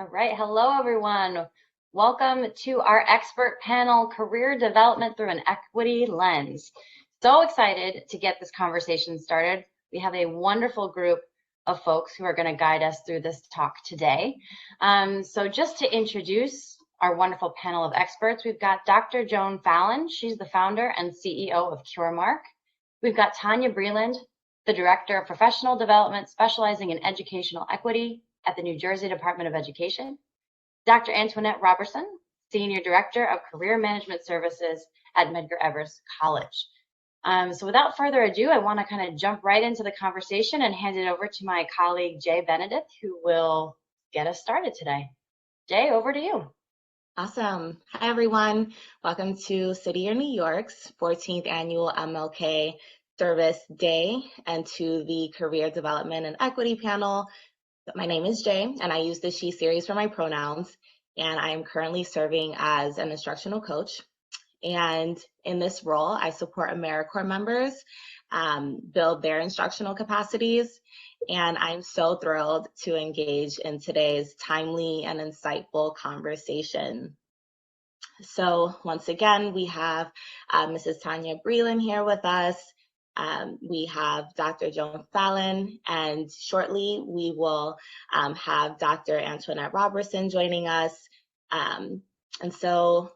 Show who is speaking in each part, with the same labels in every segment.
Speaker 1: All right. Hello, everyone. Welcome to our expert panel, Career Development Through an Equity Lens. So excited to get this conversation started. We have a wonderful group of folks who are going to guide us through this talk today. So just to introduce our wonderful panel of experts, we've got Dr. Joan Fallon. She's the founder and CEO of CureMark. We've got Tanya Breland, the Director of Professional Development, specializing in educational equity at the New Jersey Department of Education. Dr. Antoinette Robertson, Senior Director of Career Management Services at Medgar Evers College. So without further ado, I want to kind of jump right into the conversation and hand it over to my colleague, Jay Benedict, who will get us started today. Jay, over to you.
Speaker 2: Awesome. Hi, everyone. Welcome to City of New York's 14th Annual MLK Service Day and to the Career Development and Equity Panel. My name is Jay, and I use the she series for my pronouns, and I am currently serving as an instructional coach. And in this role, I support AmeriCorps members build their instructional capacities, and I'm so thrilled to engage in today's timely and insightful conversation. So once again, we have Mrs. Tanya Breland here with us. We have Dr. Joan Fallon, and shortly we will have Dr. Antoinette Robertson joining us. And so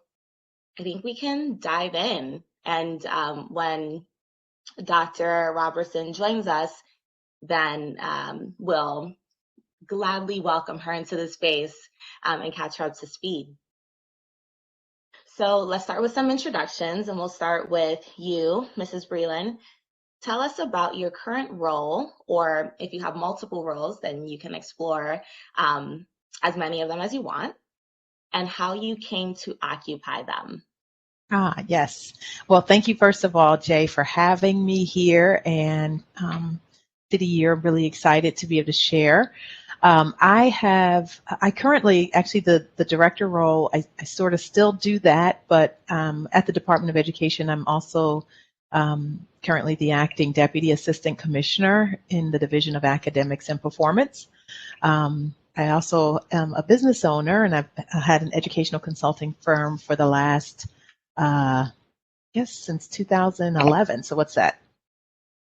Speaker 2: I think we can dive in. And when Dr. Robertson joins us, then we'll gladly welcome her into the space and catch her up to speed. So let's start with some introductions, and we'll start with you, Mrs. Breland. Tell us about your current role, or if you have multiple roles, then you can explore as many of them as you want, and how you came to occupy them.
Speaker 3: Yes. Well, thank you, first of all, Jay, for having me here, and City Year, I'm really excited to be able to share. I currently, actually the director role, I sort of still do that, but at the Department of Education, I'm also currently the acting Deputy Assistant Commissioner in the Division of Academics and Performance. I also am a business owner, and I've had an educational consulting firm for the last, since 2011. So what's that?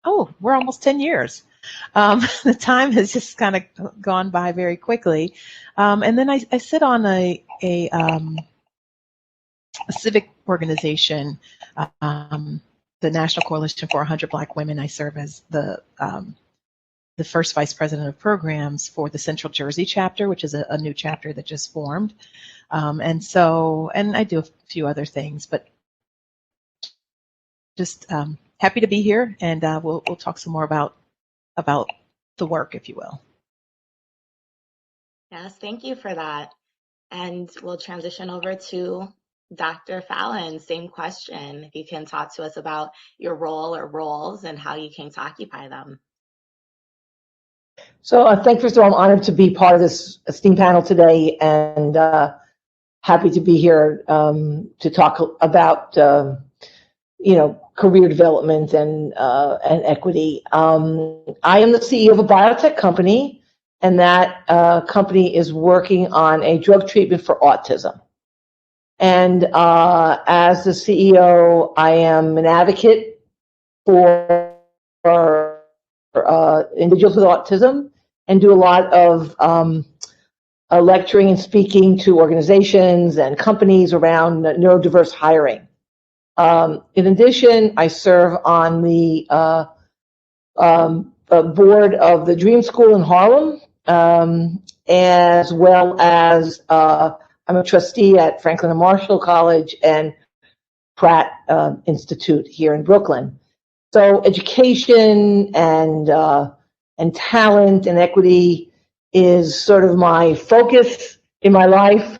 Speaker 3: Oh, we're almost 10 years. The time has just kind of gone by very quickly. And then I sit on a civic organization, the National Coalition for 100 Black Women. I serve as the first vice president of programs for the Central Jersey chapter, which is a new chapter that just formed. And I do a few other things, but just happy to be here, and we'll talk some more about the work, if you will.
Speaker 2: Yes, thank you for that. And we'll transition over to Dr. Fallon. Same question. If you can talk to us about your role or roles and how you came to occupy them.
Speaker 4: So first of all, I'm honored to be part of this esteemed panel today, and happy to be here to talk about career development and equity. I am the CEO of a biotech company, and that company is working on a drug treatment for autism. And as the CEO, I am an advocate for individuals with autism, and do a lot of lecturing and speaking to organizations and companies around neurodiverse hiring. In addition, I serve on the board of the Dream School in Harlem, as well as I'm a trustee at Franklin and Marshall College and Pratt Institute here in Brooklyn. So education and talent and equity is sort of my focus in my life,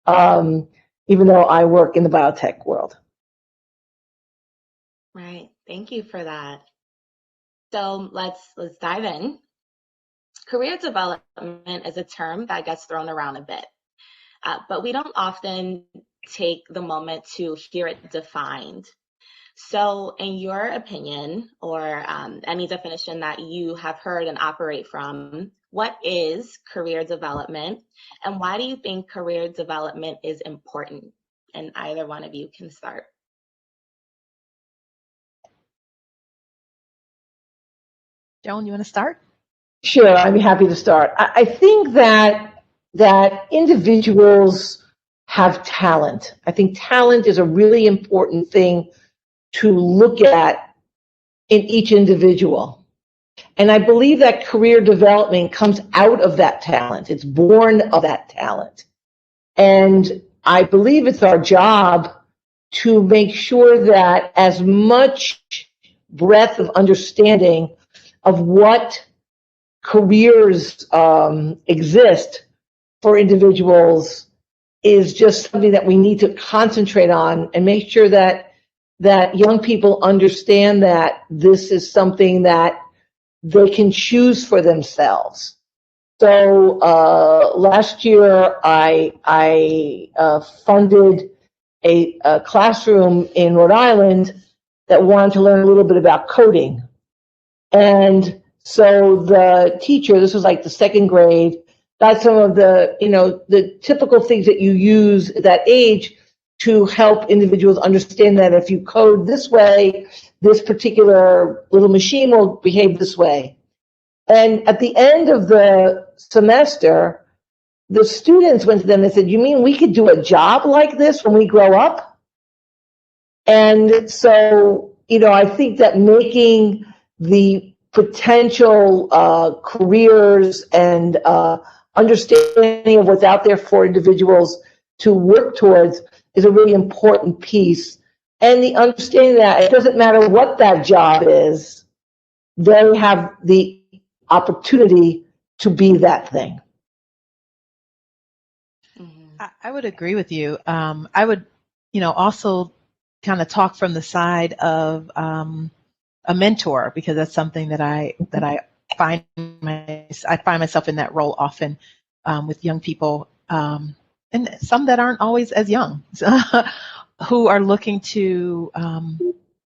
Speaker 4: even though I work in the biotech world.
Speaker 2: Right. Thank you for that. So let's dive in. Career development is a term that gets thrown around a bit, but we don't often take the moment to hear it defined. So in your opinion, or any definition that you have heard and operate from, what is career development, and why do you think career development is important? And either one of you can start.
Speaker 3: Joan, you want to start?
Speaker 4: Sure, I'd be happy to start. I think that individuals have talent. I think talent is a really important thing to look at in each individual. And I believe that career development comes out of that talent. It's born of that talent. And I believe it's our job to make sure that as much breadth of understanding of what careers exist for individuals is just something that we need to concentrate on and make sure that young people understand that this is something that they can choose for themselves. So last year I funded a classroom in Rhode Island that wanted to learn a little bit about coding. And so the teacher, this was like the second grade, got some of the, the typical things that you use at that age to help individuals understand that if you code this way, this particular little machine will behave this way. And at the end of the semester, the students went to them and said, "You mean we could do a job like this when we grow up?" And so, I think that making the potential careers and understanding of what's out there for individuals to work towards is a really important piece. And the understanding that it doesn't matter what that job is, they have the opportunity to be that thing.
Speaker 3: I would agree with you. I would, also kind of talk from the side of a mentor, because that's something that I find myself in that role often with young people, and some that aren't always as young, who are looking to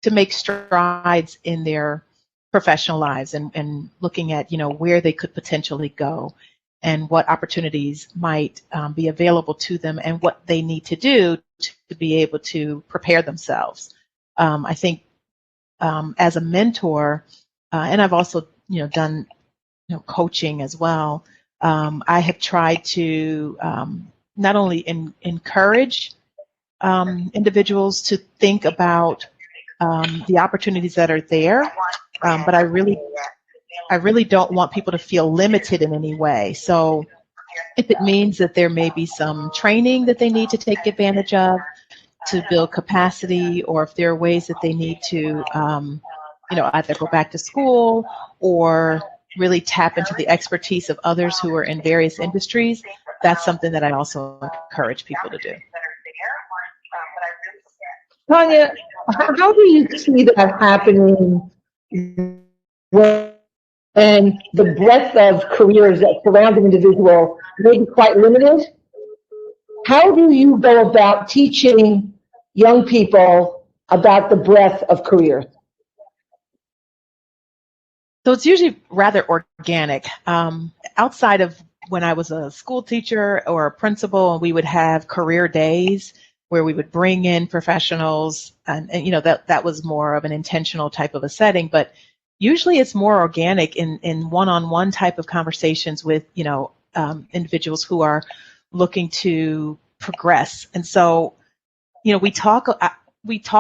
Speaker 3: make strides in their professional lives and looking at where they could potentially go and what opportunities might be available to them and what they need to do to be able to prepare themselves. I think as a mentor, and I've also done coaching as well. I have tried to not only encourage individuals to think about the opportunities that are there, but I really don't want people to feel limited in any way. So if it means that there may be some training that they need to take advantage of to build capacity, or if there are ways that they need to either go back to school or really tap into the expertise of others who are in various industries, that's something that I also encourage people to do.
Speaker 4: Tanya, how do you see that happening when the breadth of careers that surround an individual may be quite limited? How do you go about teaching young people about the breadth of careers?
Speaker 3: So it's usually rather organic. Outside of when I was a school teacher or a principal, and we would have career days where we would bring in professionals, and that was more of an intentional type of a setting. But usually it's more organic in one-on-one type of conversations with individuals who are looking to progress. And so we talk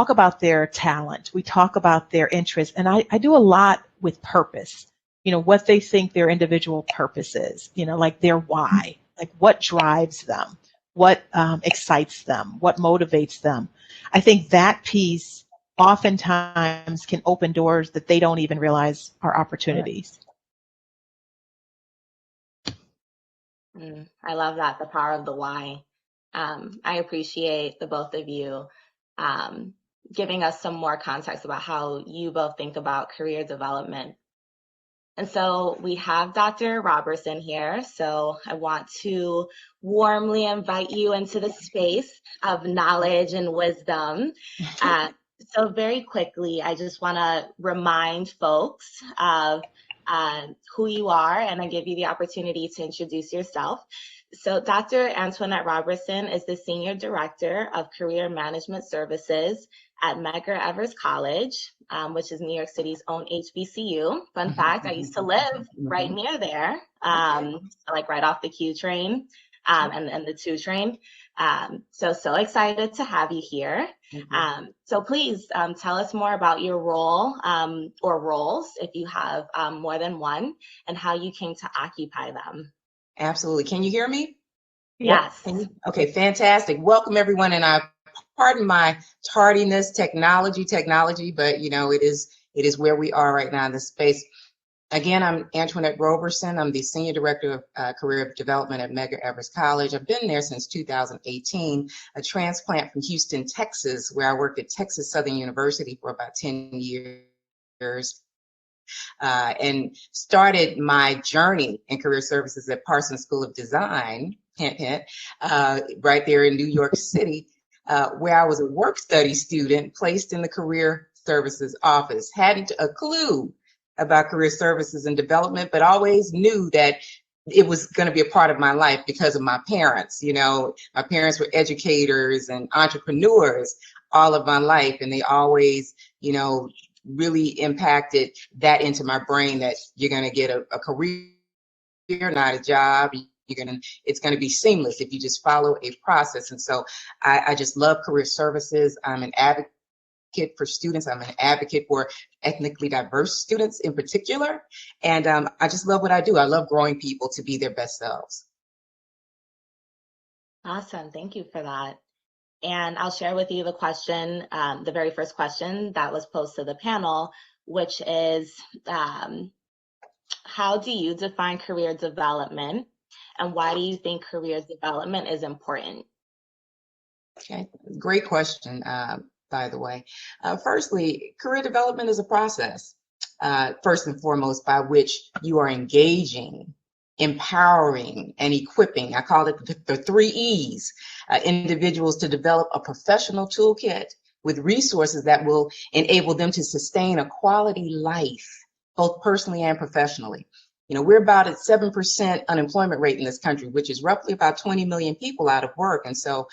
Speaker 3: about their talent, we talk about their interests, and I do a lot with purpose, what they think their individual purpose is, like their why, like what drives them, what excites them, what motivates them. I think that piece oftentimes can open doors that they don't even realize are opportunities.
Speaker 2: I love that, the power of the why. I appreciate the both of you giving us some more context about how you both think about career development. And so we have Dr. Robertson here, so I want to warmly invite you into the space of knowledge and wisdom So very quickly, I just want to remind folks of who you are, and I give you the opportunity to introduce yourself. So Dr. Antoinette Robertson is the Senior Director of Career Management Services at Medgar Evers College, which is New York City's own HBCU. Fun fact, I used to live right near there, like right off the Q train and the 2 train. So excited to have you here. So please tell us more about your role or roles, if you have more than one, and how you came to occupy them.
Speaker 5: Absolutely. Can you hear me?
Speaker 2: Yes.
Speaker 5: Okay, fantastic. Welcome everyone, and I pardon my tardiness, technology, but you know, it is where we are right now in this space. Again, I'm Antoinette Robertson. I'm the Senior Director of Career Development at Medgar Evers College. I've been there since 2018, a transplant from Houston, Texas, where I worked at Texas Southern University for about 10 years. And started my journey in career services at Parsons School of Design, hint, hint, right there in New York City, where I was a work study student placed in the career services office. Hadn't a clue about career services and development, but always knew that it was going to be a part of my life because of my parents. You know, my parents were educators and entrepreneurs all of my life, and they always, you know, really impacted that into my brain, that you're going to get a career, not a job. It's going to be seamless if you just follow a process. And so I just love career services. I'm an advocate for students. I'm an advocate for ethnically diverse students in particular. And I just love what I do. I love growing people to be their best selves.
Speaker 2: Awesome. Thank you for that. And I'll share with you the question, the very first question that was posed to the panel, which is, how do you define career development, and why do you think career development is important?
Speaker 5: Okay, great question, by the way. Firstly, career development is a process, first and foremost, by which you are engaging, empowering, and equipping. I call it the 3 E's, individuals to develop a professional toolkit with resources that will enable them to sustain a quality life, both personally and professionally. You know, we're about at 7% unemployment rate in this country, which is roughly about 20 million people out of work. And so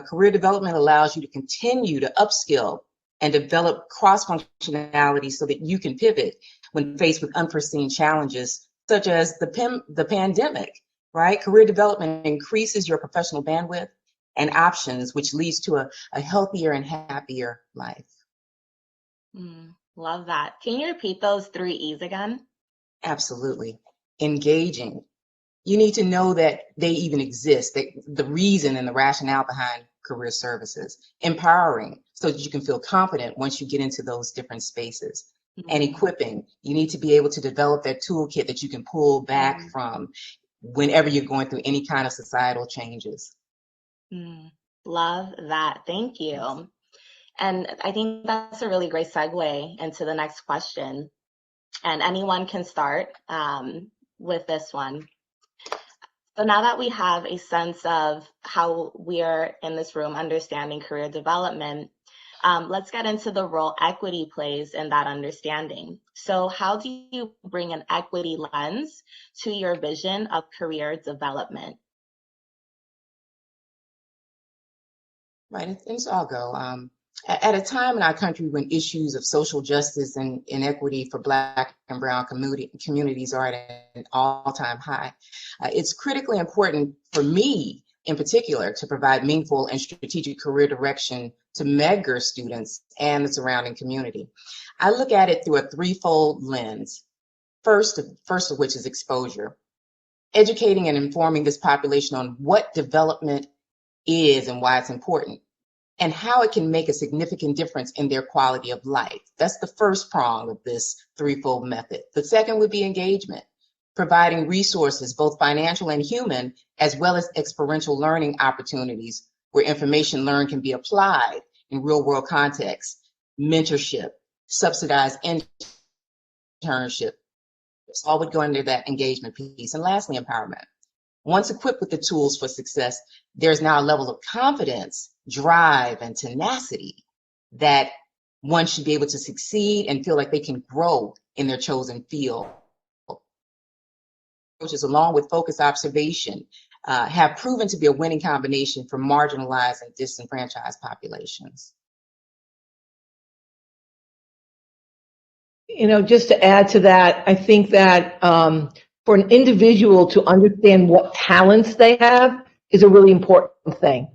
Speaker 5: career development allows you to continue to upskill and develop cross-functionality so that you can pivot when faced with unforeseen challenges, such as the pandemic, right? Career development increases your professional bandwidth and options, which leads to a healthier and happier life.
Speaker 2: Love that. Can you repeat those 3 E's again?
Speaker 5: Absolutely. Engaging. You need to know that they even exist, the reason and the rationale behind career services. Empowering, so that you can feel confident once you get into those different spaces. And equipping, you need to be able to develop that toolkit that you can pull back from whenever you're going through any kind of societal changes.
Speaker 2: Love that. Thank you. And I think that's a really great segue into the next question. And anyone can start with this one. So now that we have a sense of how we are in this room understanding career development, let's get into the role equity plays in that understanding. So how do you bring an equity lens to your vision of career development?
Speaker 5: Right, things all go. At a time in our country when issues of social justice and inequity for Black and Brown communities are at an all-time high, it's critically important for me in particular to provide meaningful and strategic career direction to Medgar students and the surrounding community. I look at it through a 3-fold lens. First of which is exposure. Educating and informing this population on what development is and why it's important, and how it can make a significant difference in their quality of life. That's the first prong of this 3-fold method. The second would be engagement, providing resources, both financial and human, as well as experiential learning opportunities where information learned can be applied in real-world contexts, mentorship, subsidized internship. All would go under that engagement piece. And lastly, empowerment. Once equipped with the tools for success, there's now a level of confidence, drive, and tenacity that one should be able to succeed and feel like they can grow in their chosen field. Approaches, along with focused observation, have proven to be a winning combination for marginalized and disenfranchised populations.
Speaker 4: You know, just to add to that, I think that for an individual to understand what talents they have is a really important thing.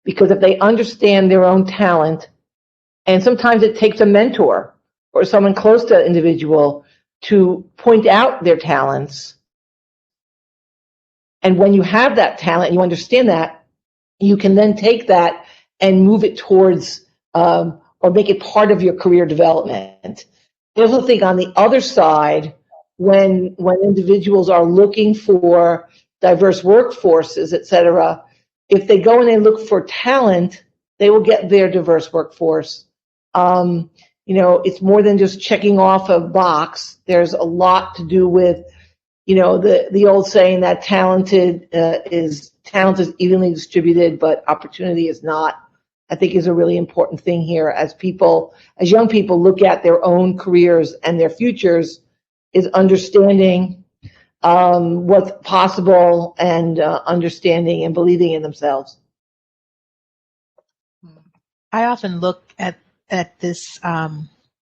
Speaker 4: Because if they understand their own talent, and sometimes it takes a mentor or someone close to an individual to point out their talents. And when you have that talent, you understand that, you can then take that and move it towards or make it part of your career development. I also think on the other side, when individuals are looking for diverse workforces, et cetera, if they go and they look for talent, they will get their diverse workforce. You know, it's more than just checking off a box. There's a lot to do with, you know, the old saying that talent is evenly distributed, but opportunity is not. I think is a really important thing here as young people look at their own careers and their futures, is understanding what's possible and understanding and believing in themselves.
Speaker 3: I often look at this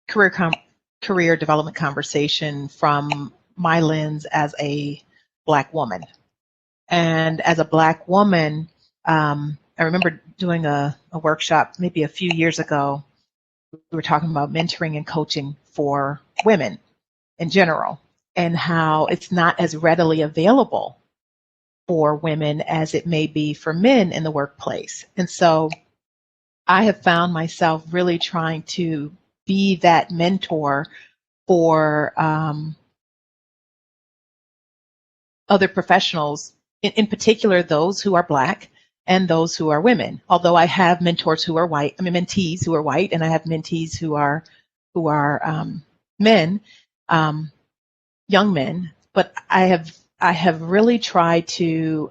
Speaker 3: career development conversation from my lens as a Black woman. And as a Black woman, I remember doing a workshop maybe a few years ago. We were talking about mentoring and coaching for women in general, and how it's not as readily available for women as it may be for men in the workplace. And so I have found myself really trying to be that mentor for other professionals, in particular those who are Black and those who are women. Although I have mentors who are white, mentees who are white, and I have mentees who are men, young men. But I have really tried to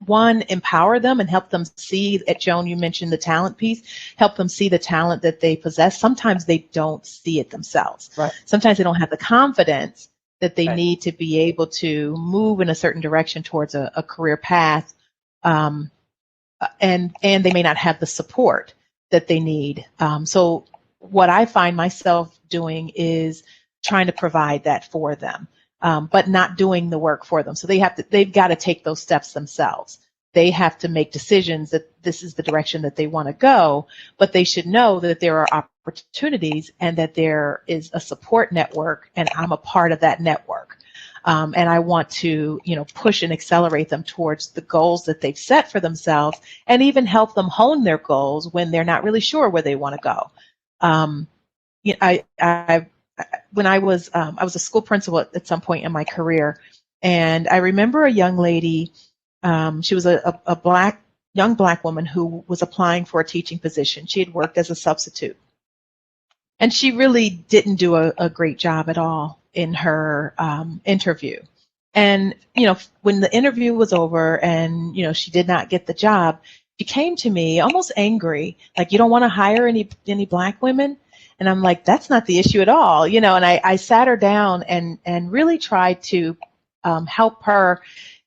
Speaker 3: one, empower them and help them see. At Joan, you mentioned the talent piece. Help them see the talent that they possess. Sometimes they don't see it themselves.
Speaker 4: Right. Sometimes
Speaker 3: they don't have the confidence that they
Speaker 4: right.
Speaker 3: need to be able to move in a certain direction towards a career path. And they may not have the support that they need. So what I find myself doing is trying to provide that for them, but not doing the work for them. So they've got to take those steps themselves. They have to make decisions that this is the direction that they want to go, but they should know that there are opportunities and that there is a support network, and I'm a part of that network. And I want to, push and accelerate them towards the goals that they've set for themselves, and even help them hone their goals when they're not really sure where they want to go. When I was a school principal at some point in my career, and I remember a young lady. She was a young black woman who was applying for a teaching position. She had worked as a substitute, and she really didn't do a great job at all in her interview. And when the interview was over and she did not get the job, she came to me almost angry, like, "You don't want to hire any black women?" And I'm like, "That's not the issue at all." And I sat her down and really tried to help her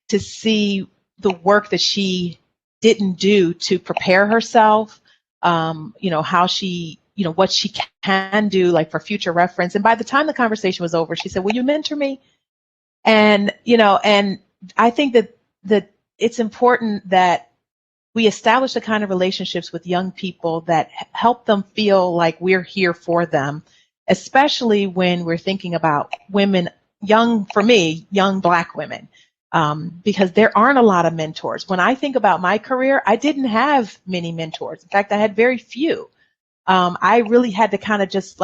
Speaker 3: to see the work that she didn't do to prepare herself, how she, what she can do, like, for future reference. And by the time the conversation was over, she said, "Will you mentor me?" And, and I think that it's important that we establish the kind of relationships with young people that help them feel like we're here for them, especially when we're thinking about women, young black women. Because there aren't a lot of mentors. When I think about my career, I didn't have many mentors. In fact, I had very few. I really had to kind of just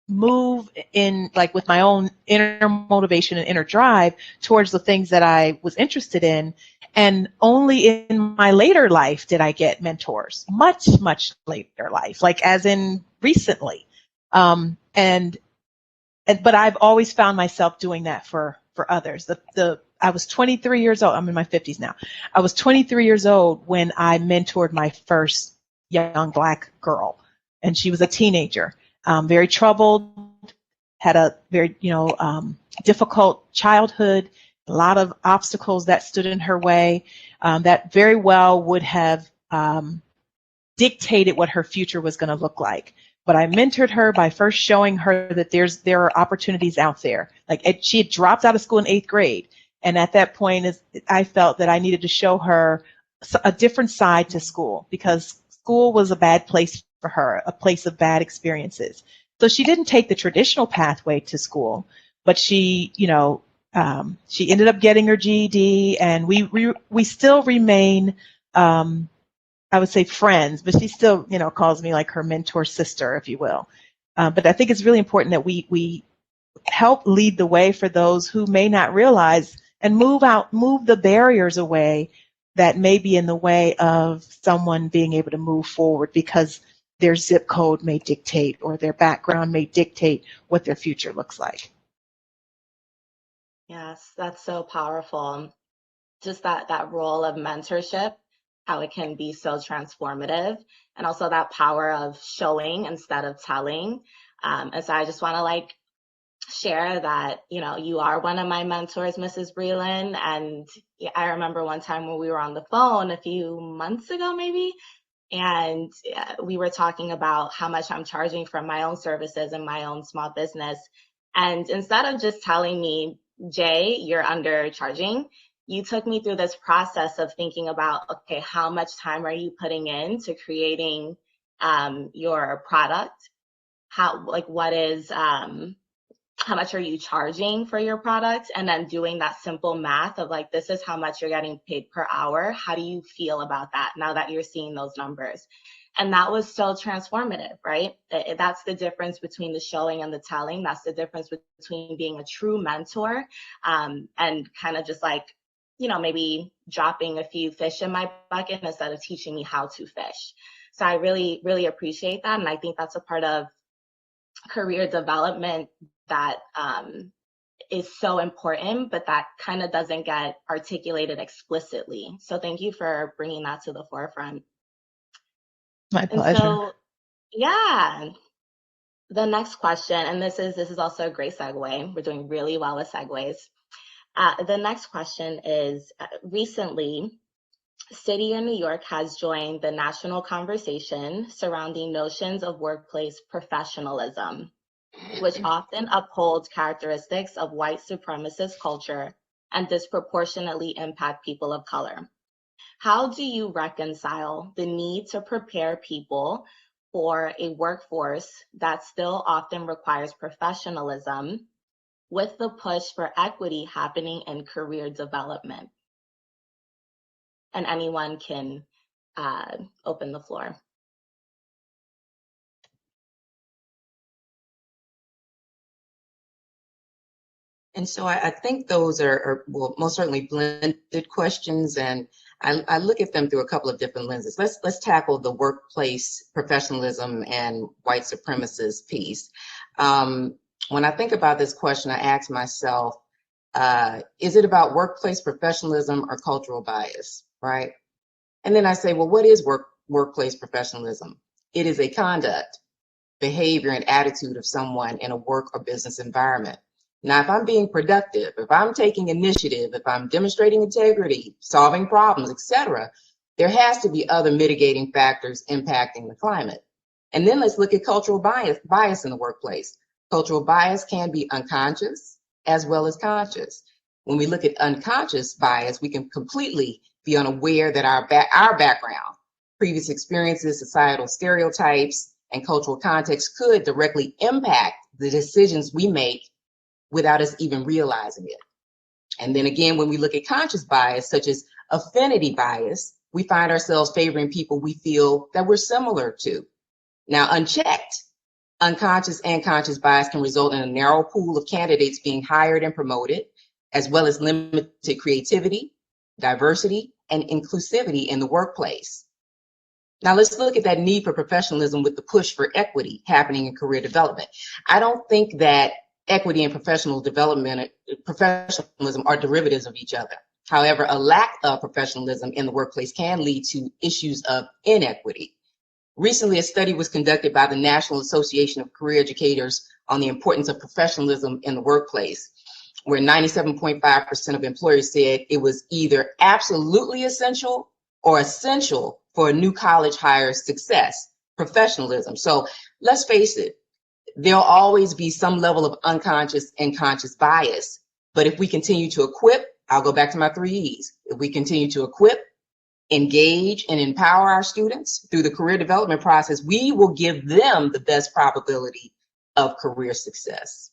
Speaker 3: move in, with my own inner motivation and inner drive towards the things that I was interested in. And only in my later life did I get mentors, much, much later life, as in recently. But I've always found myself doing that for others. I was 23 years old. I'm in my 50s now. I was 23 years old when I mentored my first young black girl. and she was a teenager, very troubled, had a very, difficult childhood, a lot of obstacles that stood in her way, that very well would have dictated what her future was going to look like. But I mentored her by first showing her that there are opportunities out there. Like, she had dropped out of school in 8th grade. And at that point, I felt that I needed to show her a different side to school, because school was a bad place for her, a place of bad experiences. So she didn't take the traditional pathway to school, but she ended up getting her GED, and we still remain, I would say, friends, but she still, calls me like her mentor sister, if you will. But I think it's really important that we help lead the way for those who may not realize, and move the barriers away that may be in the way of someone being able to move forward, because their zip code may dictate, or their background may dictate what their future looks like.
Speaker 2: Yes, that's so powerful. Just that role of mentorship, how it can be so transformative, and also that power of showing instead of telling. And so I just want to share that, you are one of my mentors, Mrs. Breland. And I remember one time when we were on the phone a few months ago, maybe, and we were talking about how much I'm charging for my own services and my own small business. And instead of just telling me, Jay, you're undercharging, you took me through this process of thinking about, okay, how much time are you putting into creating your product? How much are you charging for your product? And then doing that simple math of this is how much you're getting paid per hour. How do you feel about that now that you're seeing those numbers? And that was so transformative, right? That's the difference between the showing and the telling. That's the difference between being a true mentor and kind of just maybe dropping a few fish in my bucket instead of teaching me how to fish. So I really, really appreciate that. And I think that's a part of career development that is so important, but that kind of doesn't get articulated explicitly. So thank you for bringing that to the forefront.
Speaker 3: My pleasure.
Speaker 2: And so, yeah, the next question, and this is also a great segue. We're doing really well with segues. The next question is, recently, City of New York has joined the national conversation surrounding notions of workplace professionalism, which often upholds characteristics of white supremacist culture and disproportionately impact people of color. How do you reconcile the need to prepare people for a workforce that still often requires professionalism with the push for equity happening in career development? And anyone can open the floor.
Speaker 5: And so I think those are most certainly blended questions, and I look at them through a couple of different lenses. Let's tackle the workplace professionalism and white supremacist piece. When I think about this question, I ask myself, is it about workplace professionalism or cultural bias, right? And then I say, well, what is workplace professionalism? It is a conduct, behavior, and attitude of someone in a work or business environment. Now, if I'm being productive, if I'm taking initiative, if I'm demonstrating integrity, solving problems, etc., there has to be other mitigating factors impacting the climate. And then let's look at cultural bias in the workplace. Cultural bias can be unconscious as well as conscious. When we look at unconscious bias, we can completely be unaware that our background, previous experiences, societal stereotypes, and cultural context could directly impact the decisions we make without us even realizing it. And then again, when we look at conscious bias, such as affinity bias, we find ourselves favoring people we feel that we're similar to. Now, unchecked, unconscious and conscious bias can result in a narrow pool of candidates being hired and promoted, as well as limited creativity, diversity, and inclusivity in the workplace. Now let's look at that need for professionalism with the push for equity happening in career development. I don't think that equity and professional development, professionalism are derivatives of each other. However, a lack of professionalism in the workplace can lead to issues of inequity. Recently, a study was conducted by the National Association of Career Educators on the importance of professionalism in the workplace, where 97.5% of employers said it was either absolutely essential or essential for a new college hire's success, professionalism. So let's face it, there'll always be some level of unconscious and conscious bias. But if we continue to equip, I'll go back to my 3 E's. If we continue to equip, engage, and empower our students through the career development process, we will give them the best probability of career success.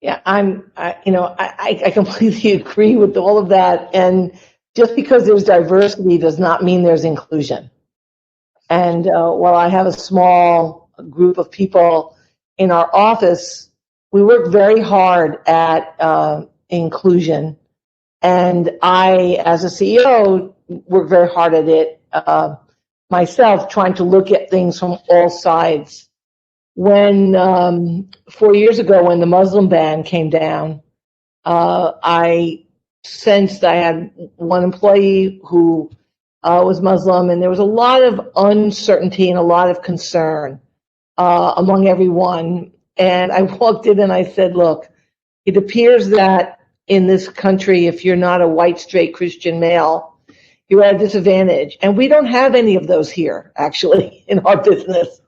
Speaker 4: Yeah, I completely agree with all of that. And just because there's diversity does not mean there's inclusion. And while I have a small group of people in our office, we work very hard at inclusion. And I, as a CEO, work very hard at it myself, trying to look at things from all sides. When 4 years ago, when the Muslim ban came down, I sensed I had one employee who was Muslim, and there was a lot of uncertainty and a lot of concern among everyone. And I walked in and I said, look, it appears that in this country, if you're not a white, straight Christian male, you're at a disadvantage. And we don't have any of those here, actually, in our business.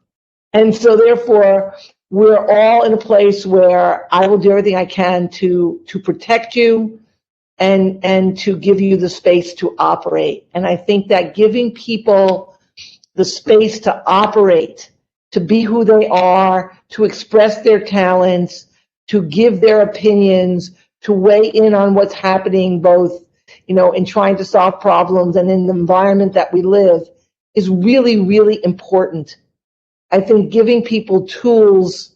Speaker 4: And so therefore, we're all in a place where I will do everything I can to protect you and to give you the space to operate. And I think that giving people the space to operate, to be who they are, to express their talents, to give their opinions, to weigh in on what's happening, both, in trying to solve problems and in the environment that we live, is really, really important. I think giving people tools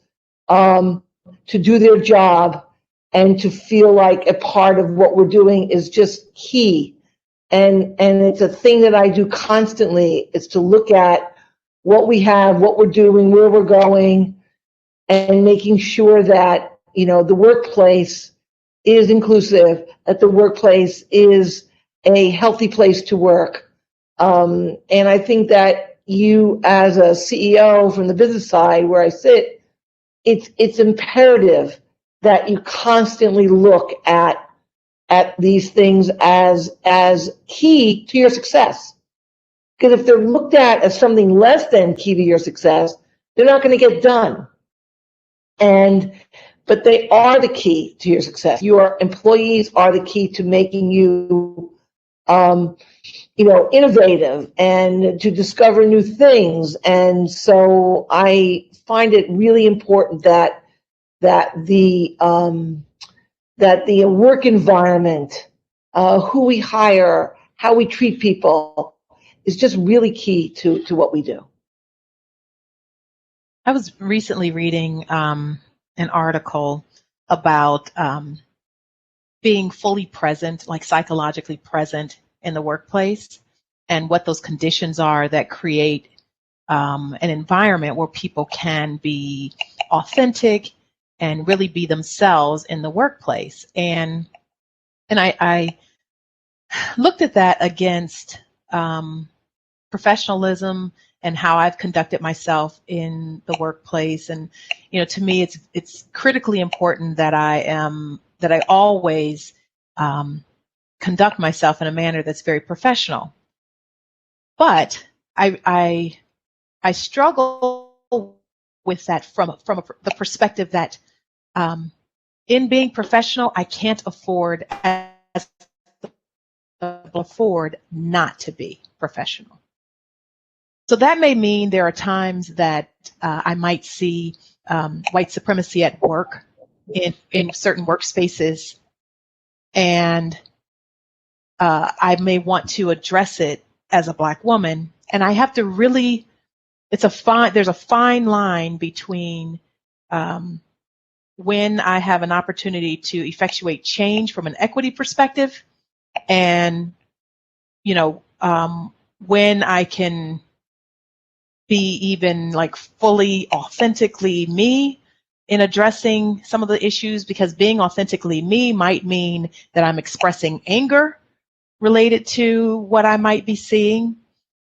Speaker 4: to do their job and to feel like a part of what we're doing is just key. And it's a thing that I do constantly, is to look at what we have, what we're doing, where we're going, and making sure that, the workplace is inclusive, that the workplace is a healthy place to work. And I think that you, as a CEO from the business side where I sit, it's imperative that you constantly look at these things as key to your success. Because if they're looked at as something less than key to your success, they're not going to get done. But they are the key to your success. Your employees are the key to making you, innovative and to discover new things. And so I find it really important that the work environment, who we hire, how we treat people, is just really key to what we do.
Speaker 3: I was recently reading an article about being fully present, like psychologically present in the workplace, and what those conditions are that create an environment where people can be authentic and really be themselves in the workplace. And I looked at that against professionalism and how I've conducted myself in the workplace. And to me, it's critically important that I always conduct myself in a manner that's very professional. But I struggle with that from the perspective that in being professional, I can't afford not to be professional. So that may mean there are times that I might see white supremacy at work in certain workspaces, and I may want to address it as a Black woman, and I have to really, there's a fine line between when I have an opportunity to effectuate change from an equity perspective, and when I can be even like fully authentically me in addressing some of the issues, because being authentically me might mean that I'm expressing anger related to what I might be seeing.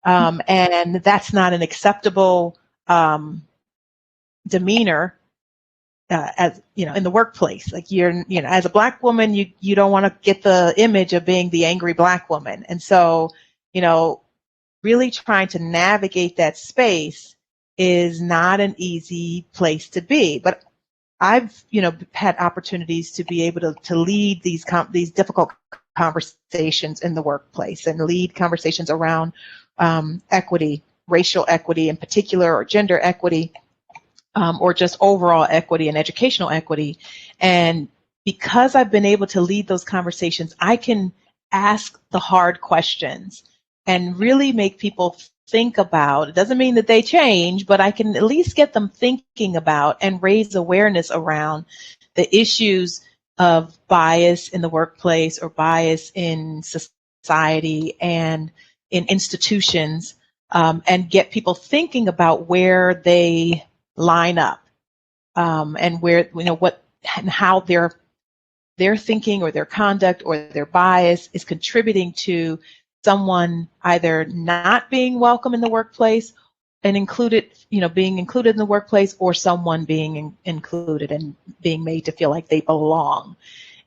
Speaker 3: And that's not an acceptable demeanor as in the workplace. Like as a Black woman, you don't want to get the image of being the angry Black woman. And so, really trying to navigate that space is not an easy place to be. But I've had opportunities to be able to lead these difficult conversations in the workplace and lead conversations around equity, racial equity in particular, or gender equity, or just overall equity and educational equity. And because I've been able to lead those conversations, I can ask the hard questions and really make people think about. It doesn't mean that they change, but I can at least get them thinking about and raise awareness around the issues of bias in the workplace or bias in society and in institutions, and get people thinking about where they line up, and where what and how their thinking or their conduct or their bias is contributing to someone either not being welcome in the workplace and being included in the workplace, or someone being included and being made to feel like they belong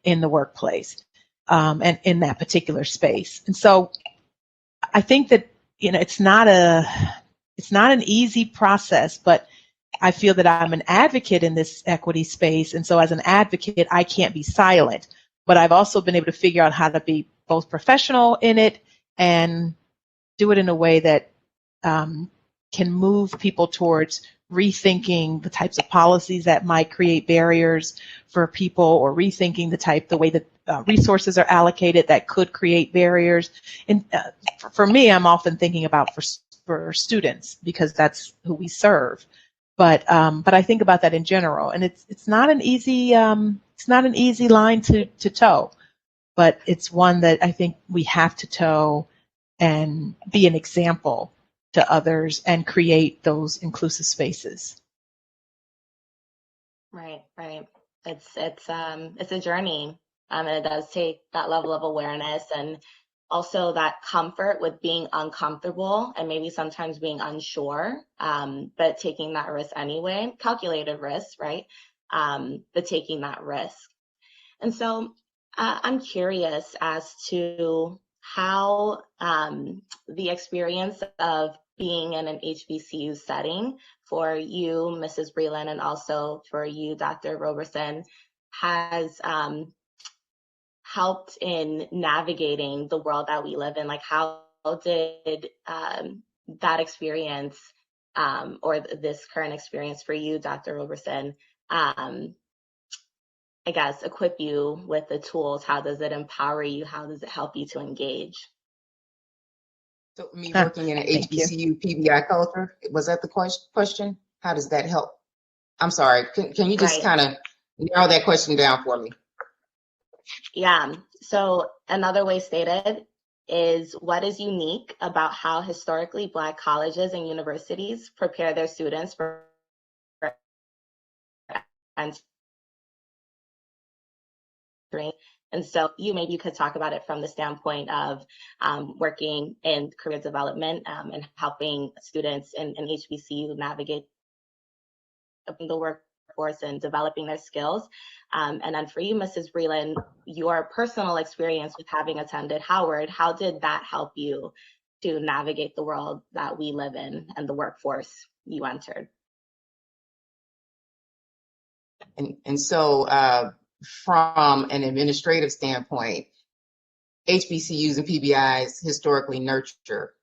Speaker 3: in the workplace, and in that particular space. And so I think that it's not an easy process, but I feel that I'm an advocate in this equity space. And so as an advocate, I can't be silent, but I've also been able to figure out how to be both professional in it and do it in a way that can move people towards rethinking the types of policies that might create barriers for people, or rethinking the way that resources are allocated that could create barriers. And for me, I'm often thinking about for students, because that's who we serve. But I think about that in general, and it's not an easy line to toe, but it's one that I think we have to toe and be an example to others and create those inclusive spaces.
Speaker 2: Right. It's a journey, and it does take that level of awareness and also that comfort with being uncomfortable and maybe sometimes being unsure, but taking that risk anyway, calculated risk, right? But taking that risk. And so I'm curious as to how the experience of being in an HBCU setting for you, Mrs. Breland, and also for you, Dr. Roberson, has helped in navigating the world that we live in. Like, how did that experience, or this current experience for you, Dr. Roberson, I guess, equip you with the tools? How does it empower you? How does it help you to engage?
Speaker 5: So me working in an HBCU PBI culture, was that the question? How does that help? I'm sorry, can you just kind of narrow that question down for me?
Speaker 2: Yeah, so another way stated is, what is unique about how historically Black colleges and universities prepare their students for entering? And so maybe you could talk about it from the standpoint of working in career development and helping students in HBCU navigate the workforce and developing their skills. And then for you, Mrs. Breland, your personal experience with having attended Howard, how did that help you to navigate the world that we live in and the workforce you entered?
Speaker 5: And so from an administrative standpoint, HBCUs and PBIs historically nurture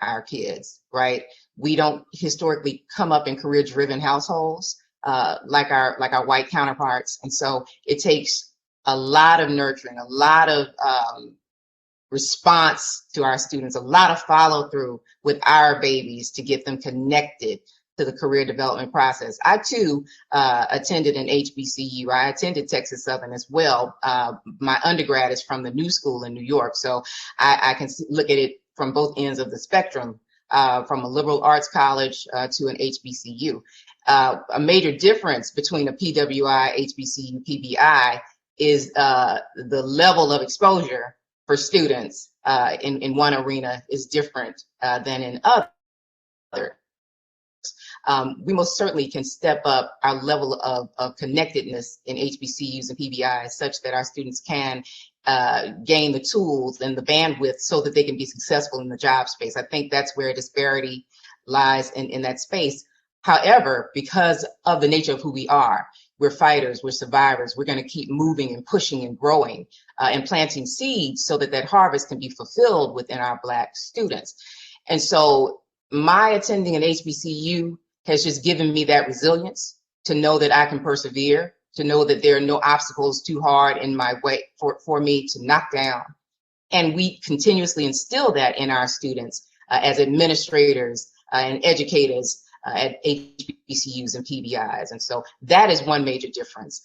Speaker 5: our kids, right? We don't historically come up in career-driven households like our white counterparts, and so it takes a lot of nurturing, a lot of response to our students, a lot of follow-through with our babies to get them connected to the career development process. I too attended an HBCU. I attended Texas Southern as well. My undergrad is from the New School in New York, so I can look at it from both ends of the spectrum, from a liberal arts college to an HBCU. A major difference between a PWI, HBCU, PBI is the level of exposure for students in one arena is different than in other. We most certainly can step up our level of connectedness in HBCUs and PBIs such that our students can gain the tools and the bandwidth so that they can be successful in the job space. I think that's where disparity lies in that space. However, because of the nature of who we are, we're fighters, we're survivors, we're going to keep moving and pushing and growing and planting seeds so that that harvest can be fulfilled within our Black students. And so my attending an HBCU has just given me that resilience to know that I can persevere, to know that there are no obstacles too hard in my way for me to knock down. And we continuously instill that in our students as administrators and educators at HBCUs and PBIs. And so that is one major difference,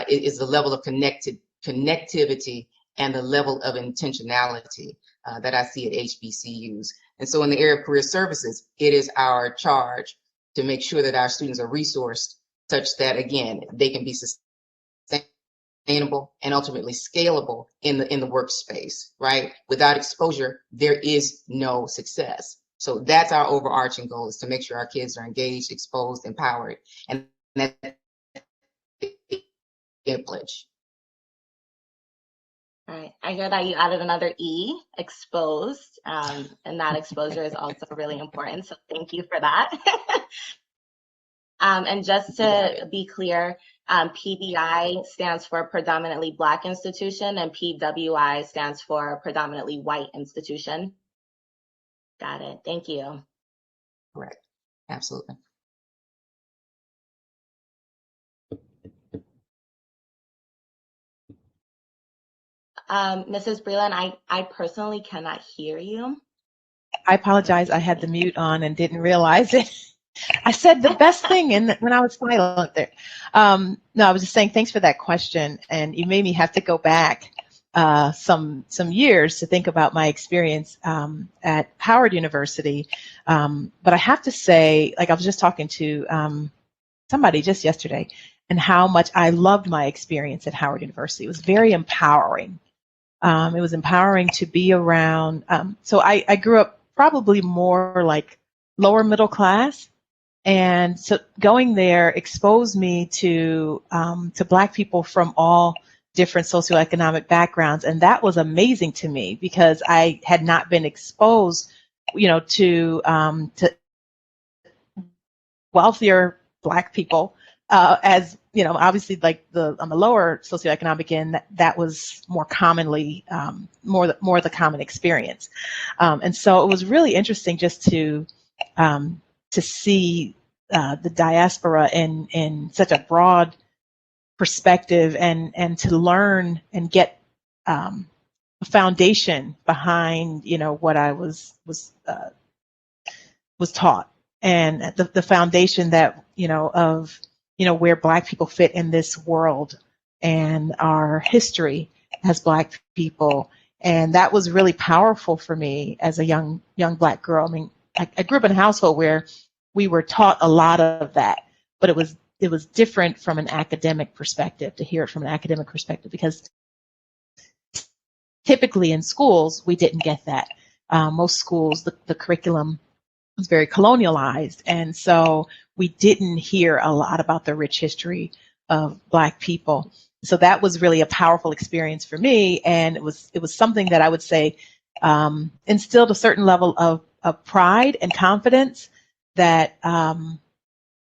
Speaker 5: is the level of connectivity and the level of intentionality that I see at HBCUs. And so in the area of career services, it is our charge to make sure that our students are resourced such that, again, they can be sustainable and ultimately scalable in the workspace, right? Without exposure, there is no success. So that's our overarching goal, is to make sure our kids are engaged, exposed, empowered, and that's privilege.
Speaker 2: All right, I hear that you added another E, exposed, and that exposure is also really important. So thank you for that. And just to be clear, PBI stands for predominantly Black institution, and PWI stands for predominantly white institution. Got it. Thank you.
Speaker 5: Correct. Absolutely.
Speaker 2: Mrs. Breland, I personally cannot hear you.
Speaker 3: I apologize. I had the mute on and didn't realize it. I said the best thing when I was silent there. No, I was just saying thanks for that question, and you made me have to go back some years to think about my experience at Howard University. But I have to say, like I was just talking to somebody just yesterday, and how much I loved my experience at Howard University. It was very empowering. It was empowering to be around. So I grew up probably more like lower middle class. And so going there exposed me to Black people from all different socioeconomic backgrounds. And that was amazing to me because I had not been exposed, to wealthier Black people, as, obviously like on the lower socioeconomic end, that was more commonly, more the common experience. And so it was really interesting just to see the diaspora in such a broad perspective, and to learn and get a foundation behind what I was taught, and the foundation that of where Black people fit in this world and our history as Black people. And that was really powerful for me as a young Black girl. I mean, I grew up in a household where we were taught a lot of that, but it was different from an academic perspective, to hear it from an academic perspective, because typically in schools we didn't get that. Most schools, the curriculum was very colonialized, and so we didn't hear a lot about the rich history of Black people. So that was really a powerful experience for me, and it was something that I would say instilled a certain level of pride and confidence that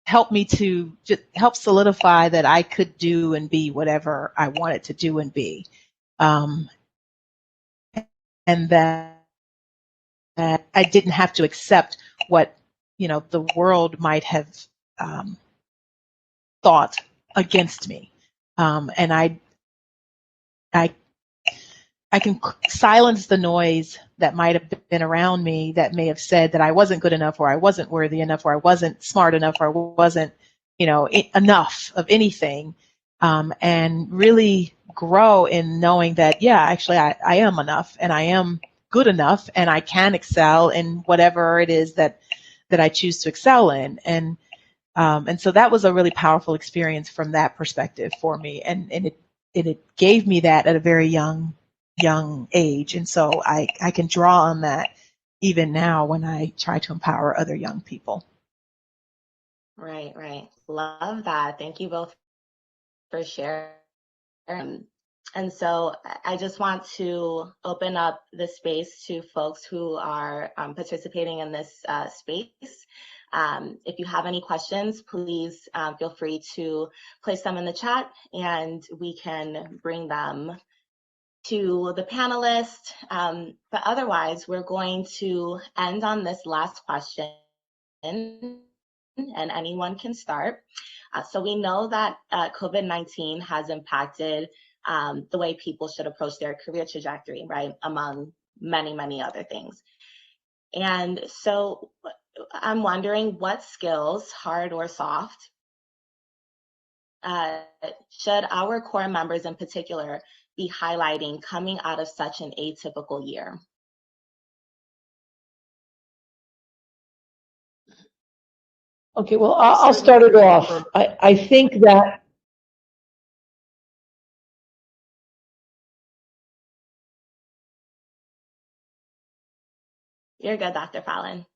Speaker 3: helped me to just help solidify that I could do and be whatever I wanted to do and be, and that I didn't have to accept what the world might have thought against me, and I can silence the noise that might have been around me that may have said that I wasn't good enough, or I wasn't worthy enough, or I wasn't smart enough, or I wasn't, enough of anything, and really grow in knowing that, yeah, actually I am enough, and I am good enough, and I can excel in whatever it is that I choose to excel in. And so that was a really powerful experience from that perspective for me, and it gave me that at a very young young age. And so I can draw on that even now when I try to empower other young people.
Speaker 2: Right, right. Love that. Thank you both for sharing. And so I just want to open up the space to folks who are participating in this space. If you have any questions, please feel free to place them in the chat and we can bring them to the panelists. But otherwise, we're going to end on this last question, and anyone can start. So we know that COVID-19 has impacted the way people should approach their career trajectory, right? Among many, many other things. And so I'm wondering what skills, hard or soft, should our core members in particular be highlighting coming out of such an atypical year?
Speaker 4: Okay, well, I'll start it off. I think that
Speaker 2: You're good, Dr. Fallon.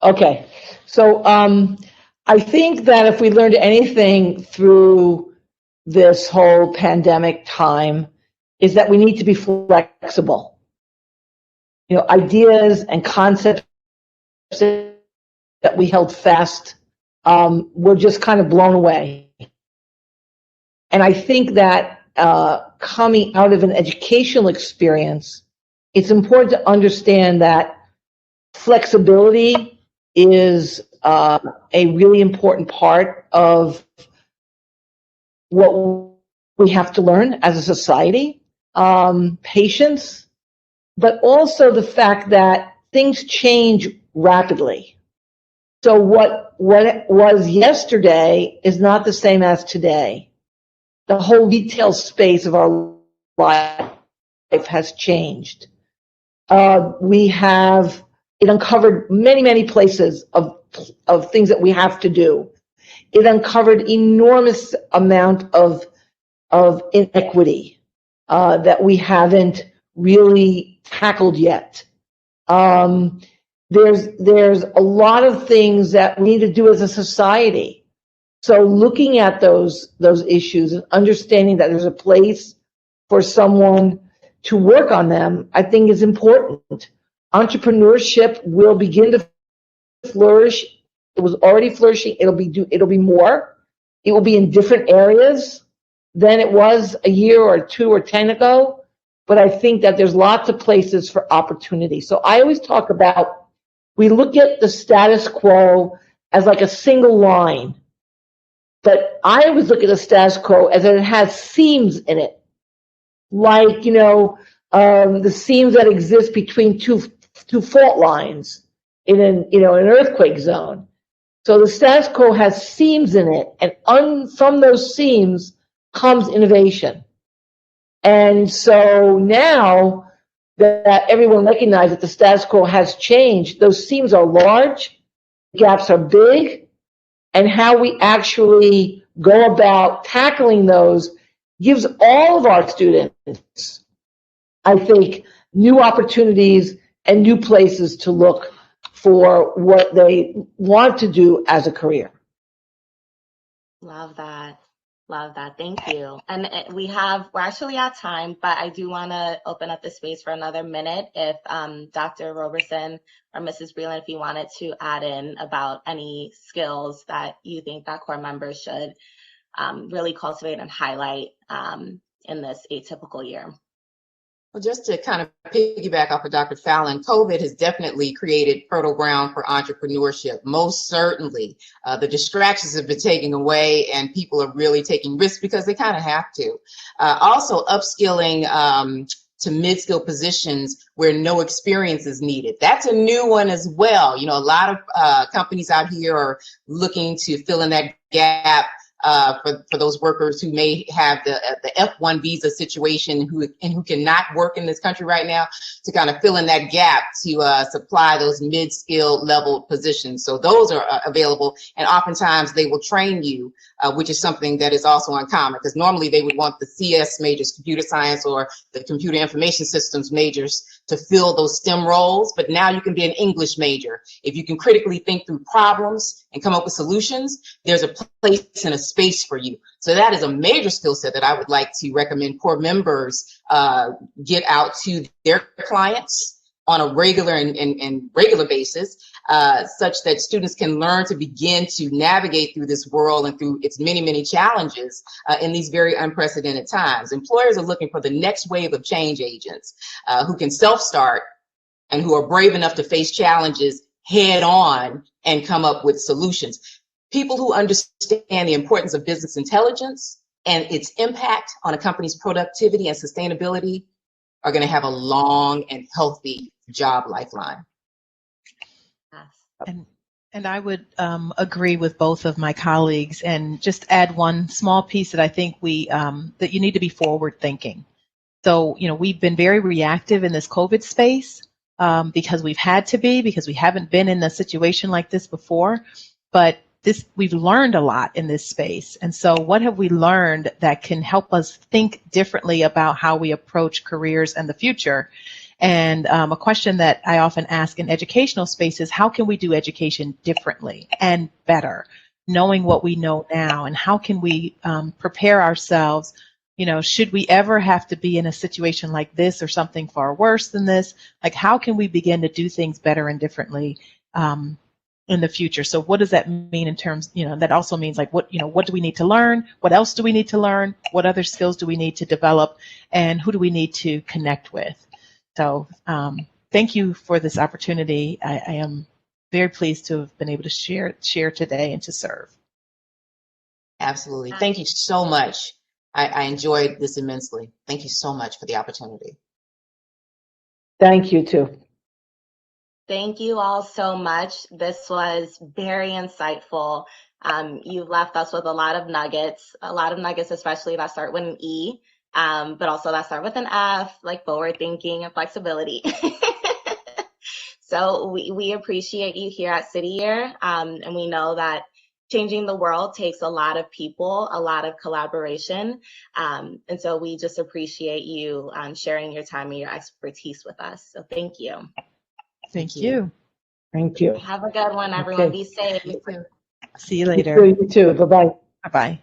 Speaker 4: okay, so I think that if we learned anything through this whole pandemic time, is that we need to be flexible. You know, ideas and concepts that we held fast were just kind of blown away. And I think that coming out of an educational experience, it's important to understand that flexibility is a really important part of what we have to learn as a society. Patience, but also the fact that things change rapidly. So what was yesterday is not the same as today. The whole retail space of our life has changed. It uncovered many, many places of things that we have to do. It uncovered enormous amount of inequity that we haven't really tackled yet. There's a lot of things that we need to do as a society. So looking at those issues and understanding that there's a place for someone to work on them, I think is important. Entrepreneurship will begin to flourish. It was already flourishing. It'll be more. It will be in different areas than it was a year or 2 or 10 ago. But I think that there's lots of places for opportunity. So I always talk about, we look at the status quo as like a single line. But I always look at the status quo as it has seams in it. Like, the seams that exist between two fault lines in an earthquake zone. So the status quo has seams in it, and from those seams comes innovation. And so now that everyone recognizes that the status quo has changed, those seams are large, gaps are big, and how we actually go about tackling those gives all of our students, I think, new opportunities and new places to look for what they want to do as a career.
Speaker 2: Love that. Love that. Thank you. And we're actually at time, but I do want to open up the space for another minute if Dr. Roberson or Mrs. Breland, if you wanted to add in about any skills that you think that core members should really cultivate and highlight in this atypical year.
Speaker 5: Well, just to kind of piggyback off of Dr. Fallon, COVID has definitely created fertile ground for entrepreneurship. Most certainly, the distractions have been taken away and people are really taking risks because they kind of have to. Also, upskilling to mid-skill positions where no experience is needed. That's a new one as well. A lot of companies out here are looking to fill in that gap for those workers who may have the F1 visa situation who cannot work in this country right now, to kind of fill in that gap to supply those mid-skill level positions. So those are available, and oftentimes they will train you which is something that is also uncommon, because normally they would want the CS majors, computer science, or the computer information systems majors to fill those STEM roles. But now you can be an English major. If you can critically think through problems and come up with solutions, there's a place and a space for you. So that is a major skill set that I would like to recommend core members get out to their clients on a regular and regular basis, such that students can learn to begin to navigate through this world and through its many, many challenges in these very unprecedented times. Employers are looking for the next wave of change agents who can self-start and who are brave enough to face challenges head on and come up with solutions. People who understand the importance of business intelligence and its impact on a company's productivity and sustainability are going to have a long and healthy job lifeline.
Speaker 3: And I would agree with both of my colleagues, and just add one small piece that I think that you need to be forward thinking. So, we've been very reactive in this COVID space because we've had to be, because we haven't been in a situation like this before. But we've learned a lot in this space. And so what have we learned that can help us think differently about how we approach careers and the future? And a question that I often ask in educational spaces, how can we do education differently and better, knowing what we know now? And how can we prepare ourselves? Should we ever have to be in a situation like this or something far worse than this? Like, how can we begin to do things better and differently in the future? So what does that mean in terms, that also means like, what do we need to learn? What else do we need to learn? What other skills do we need to develop? And who do we need to connect with? So thank you for this opportunity. I am very pleased to have been able to share today and to serve.
Speaker 5: Absolutely. Thank you so much. I enjoyed this immensely. Thank you so much for the opportunity.
Speaker 4: Thank you too.
Speaker 2: Thank you all so much. This was very insightful. You've left us with a lot of nuggets, especially that start with an E, but also that start with an F, like forward thinking and flexibility. So we appreciate you here at City Year, and we know that changing the world takes a lot of people, a lot of collaboration, and so we just appreciate you sharing your time and your expertise with us. So thank you.
Speaker 3: Thank you.
Speaker 4: Thank you.
Speaker 2: Have a good one, everyone.
Speaker 4: Okay.
Speaker 2: Be safe.
Speaker 3: See you later.
Speaker 4: You too. Bye-bye.
Speaker 3: Bye-bye.